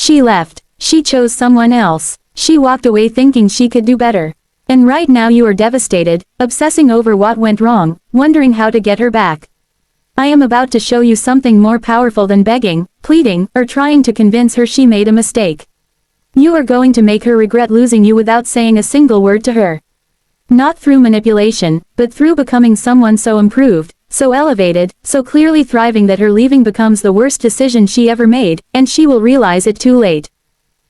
She left. She chose someone else. She walked away thinking she could do better. And right now you are devastated, obsessing over what went wrong, wondering how to get her back. I am about to show you something more powerful than begging, pleading, or trying to convince her she made a mistake. You are going to make her regret losing you without saying a single word to her. Not through manipulation, but through becoming someone so improved, so elevated, so clearly thriving that her leaving becomes the worst decision she ever made, and she will realize it too late.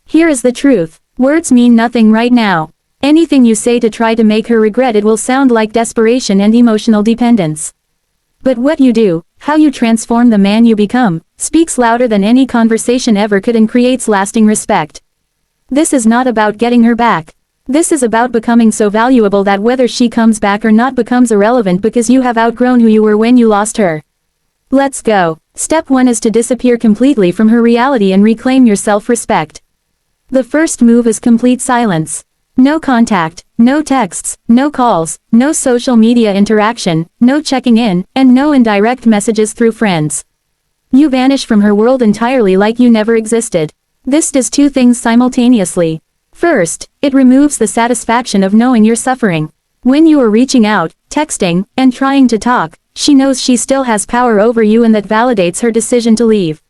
Here is the truth. Words mean nothing right now. Anything you say to try to make her regret it will sound like desperation and emotional dependence. But what you do, how you transform the man you become, speaks louder than any conversation ever could and creates lasting respect. This is not about getting her back. This is about becoming so valuable that whether she comes back or not becomes irrelevant because you have outgrown who you were when you lost her. Let's go. Step 1 is to disappear completely from her reality and reclaim your self-respect. The first move is complete silence. No contact, no texts, no calls, no social media interaction, no checking in, and no indirect messages through friends. You vanish from her world entirely like you never existed. This does two things simultaneously. First, it removes the satisfaction of knowing you're suffering. When you are reaching out, texting, and trying to talk, she knows she still has power over you and that validates her decision to leave.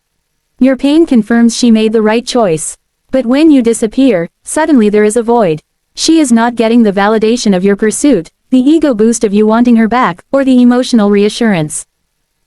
Your pain confirms she made the right choice. But when you disappear, suddenly there is a void. She is not getting the validation of your pursuit, the ego boost of you wanting her back, or the emotional reassurance.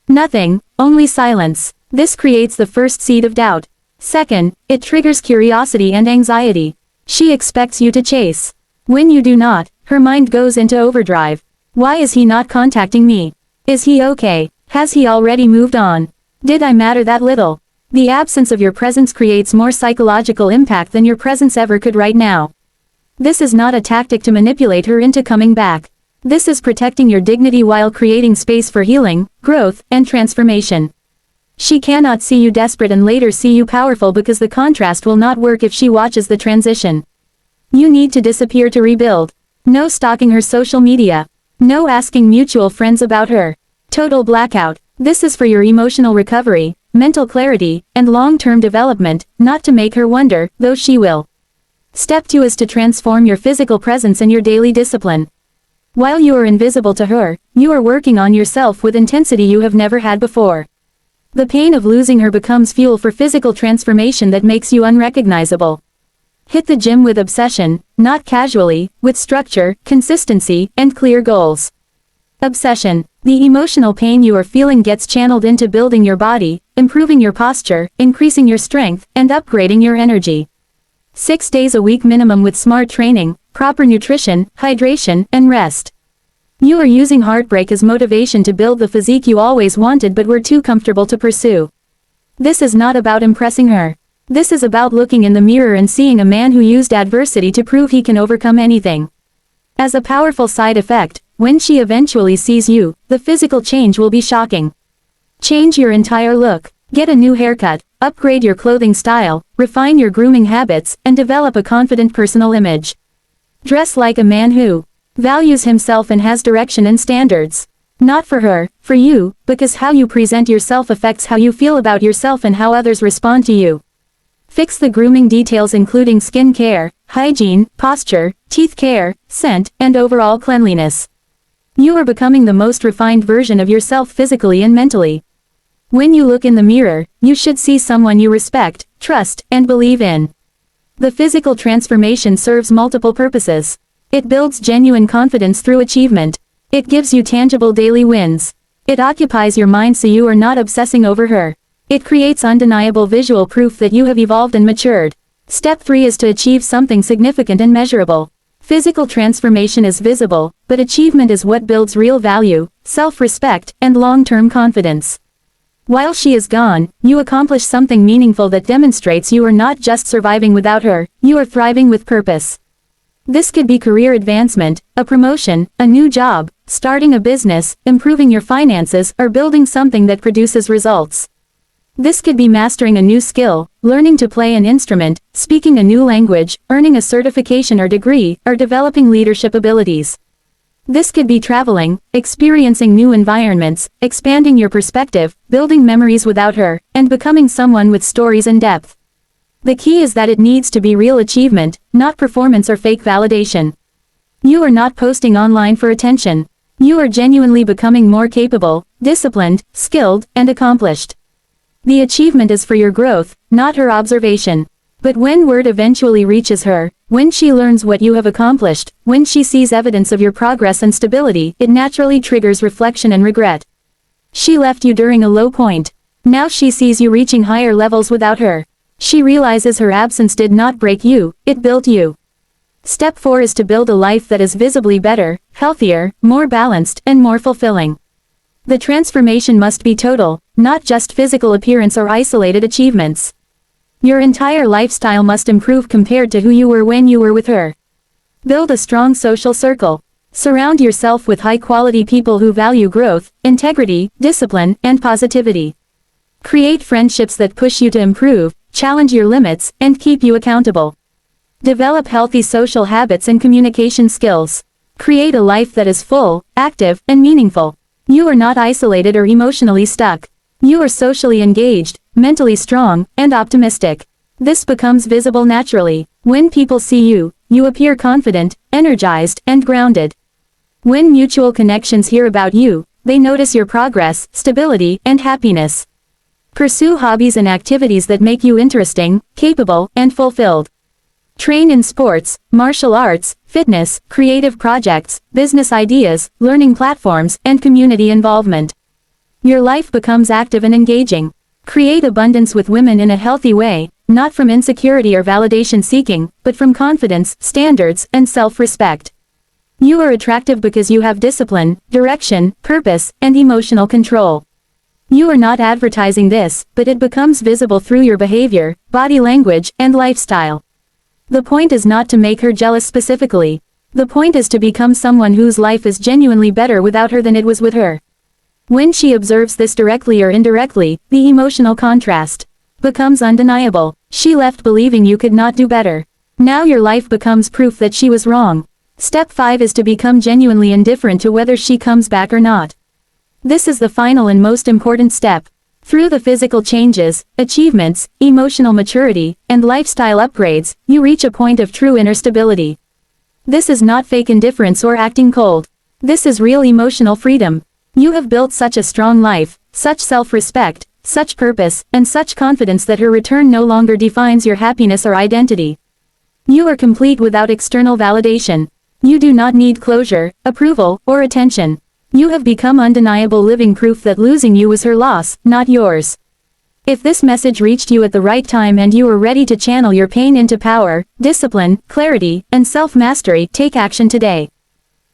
Nothing, only silence. This creates the first seed of doubt. Second, it triggers curiosity and anxiety. She expects you to chase. When you do not, her mind goes into overdrive. Why is he not contacting me? Is he okay? Has he already moved on? Did I matter that little? The absence of your presence creates more psychological impact than your presence ever could right now. This is not a tactic to manipulate her into coming back. This is protecting your dignity while creating space for healing, growth, and transformation. She cannot see you desperate and later see you powerful because the contrast will not work if she watches the transition. You need to disappear to rebuild. No stalking her social media. No asking mutual friends about her. Total blackout. This is for your emotional recovery, mental clarity, and long-term development, not to make her wonder, though she will. Step 2 is to transform your physical presence and your daily discipline. While you are invisible to her, you are working on yourself with intensity you have never had before. The pain of losing her becomes fuel for physical transformation that makes you unrecognizable. Hit the gym with obsession, not casually, with structure, consistency, and clear goals. Obsession. The emotional pain you are feeling gets channeled into building your body, improving your posture, increasing your strength, and upgrading your energy. 6 days a week minimum with smart training, proper nutrition, hydration, and rest. You are using heartbreak as motivation to build the physique you always wanted but were too comfortable to pursue. This is not about impressing her. This is about looking in the mirror and seeing a man who used adversity to prove he can overcome anything. As a powerful side effect, when she eventually sees you, the physical change will be shocking. Change your entire look. Get a new haircut, upgrade your clothing style, refine your grooming habits, and develop a confident personal image. Dress like a man who values himself and has direction and standards. Not for her, for you, because how you present yourself affects how you feel about yourself and how others respond to you. Fix the grooming details including skin care, hygiene, posture, teeth care, scent, and overall cleanliness. You are becoming the most refined version of yourself physically and mentally. When you look in the mirror, you should see someone you respect, trust, and believe in. The physical transformation serves multiple purposes. It builds genuine confidence through achievement. It gives you tangible daily wins. It occupies your mind so you are not obsessing over her. It creates undeniable visual proof that you have evolved and matured. Step 3 is to achieve something significant and measurable. Physical transformation is visible, but achievement is what builds real value, self-respect, and long-term confidence. While she is gone, you accomplish something meaningful that demonstrates you are not just surviving without her, you are thriving with purpose. This could be career advancement, a promotion, a new job, starting a business, improving your finances, or building something that produces results. This could be mastering a new skill, learning to play an instrument, speaking a new language, earning a certification or degree, or developing leadership abilities. This could be traveling, experiencing new environments, expanding your perspective, building memories without her, and becoming someone with stories and depth. The key is that it needs to be real achievement, not performance or fake validation. You are not posting online for attention. You are genuinely becoming more capable, disciplined, skilled, and accomplished. The achievement is for your growth, not her observation. But when word eventually reaches her, when she learns what you have accomplished, when she sees evidence of your progress and stability, it naturally triggers reflection and regret. She left you during a low point. Now she sees you reaching higher levels without her. She realizes her absence did not break you, it built you. Step 4 is to build a life that is visibly better, healthier, more balanced, and more fulfilling. The transformation must be total, not just physical appearance or isolated achievements. Your entire lifestyle must improve compared to who you were when you were with her. Build a strong social circle. Surround yourself with high-quality people who value growth, integrity, discipline, and positivity. Create friendships that push you to improve, challenge your limits, and keep you accountable. Develop healthy social habits and communication skills. Create a life that is full, active, and meaningful. You are not isolated or emotionally stuck. You are socially engaged, mentally strong, and optimistic. This becomes visible naturally. When people see you, you appear confident, energized, and grounded. When mutual connections hear about you, they notice your progress, stability, and happiness. Pursue hobbies and activities that make you interesting, capable, and fulfilled. Train in sports, martial arts, fitness, creative projects, business ideas, learning platforms, and community involvement. Your life becomes active and engaging. Create abundance with women in a healthy way, not from insecurity or validation seeking, but from confidence, standards, and self-respect. You are attractive because you have discipline, direction, purpose, and emotional control. You are not advertising this, but it becomes visible through your behavior, body language, and lifestyle. The point is not to make her jealous specifically. The point is to become someone whose life is genuinely better without her than it was with her. When she observes this directly or indirectly, the emotional contrast becomes undeniable. She left believing you could not do better. Now your life becomes proof that she was wrong. Step 5 is to become genuinely indifferent to whether she comes back or not. This is the final and most important step. Through the physical changes, achievements, emotional maturity, and lifestyle upgrades, you reach a point of true inner stability. This is not fake indifference or acting cold. This is real emotional freedom. You have built such a strong life, such self-respect, such purpose, and such confidence that her return no longer defines your happiness or identity. You are complete without external validation. You do not need closure, approval, or attention. You have become undeniable living proof that losing you was her loss, not yours. If this message reached you at the right time and you are ready to channel your pain into power, discipline, clarity, and self-mastery, take action today.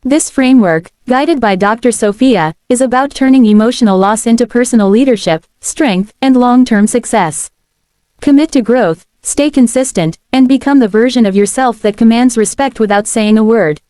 This framework, guided by Dr. Sophia, is about turning emotional loss into personal leadership, strength, and long-term success. Commit to growth, stay consistent, and become the version of yourself that commands respect without saying a word.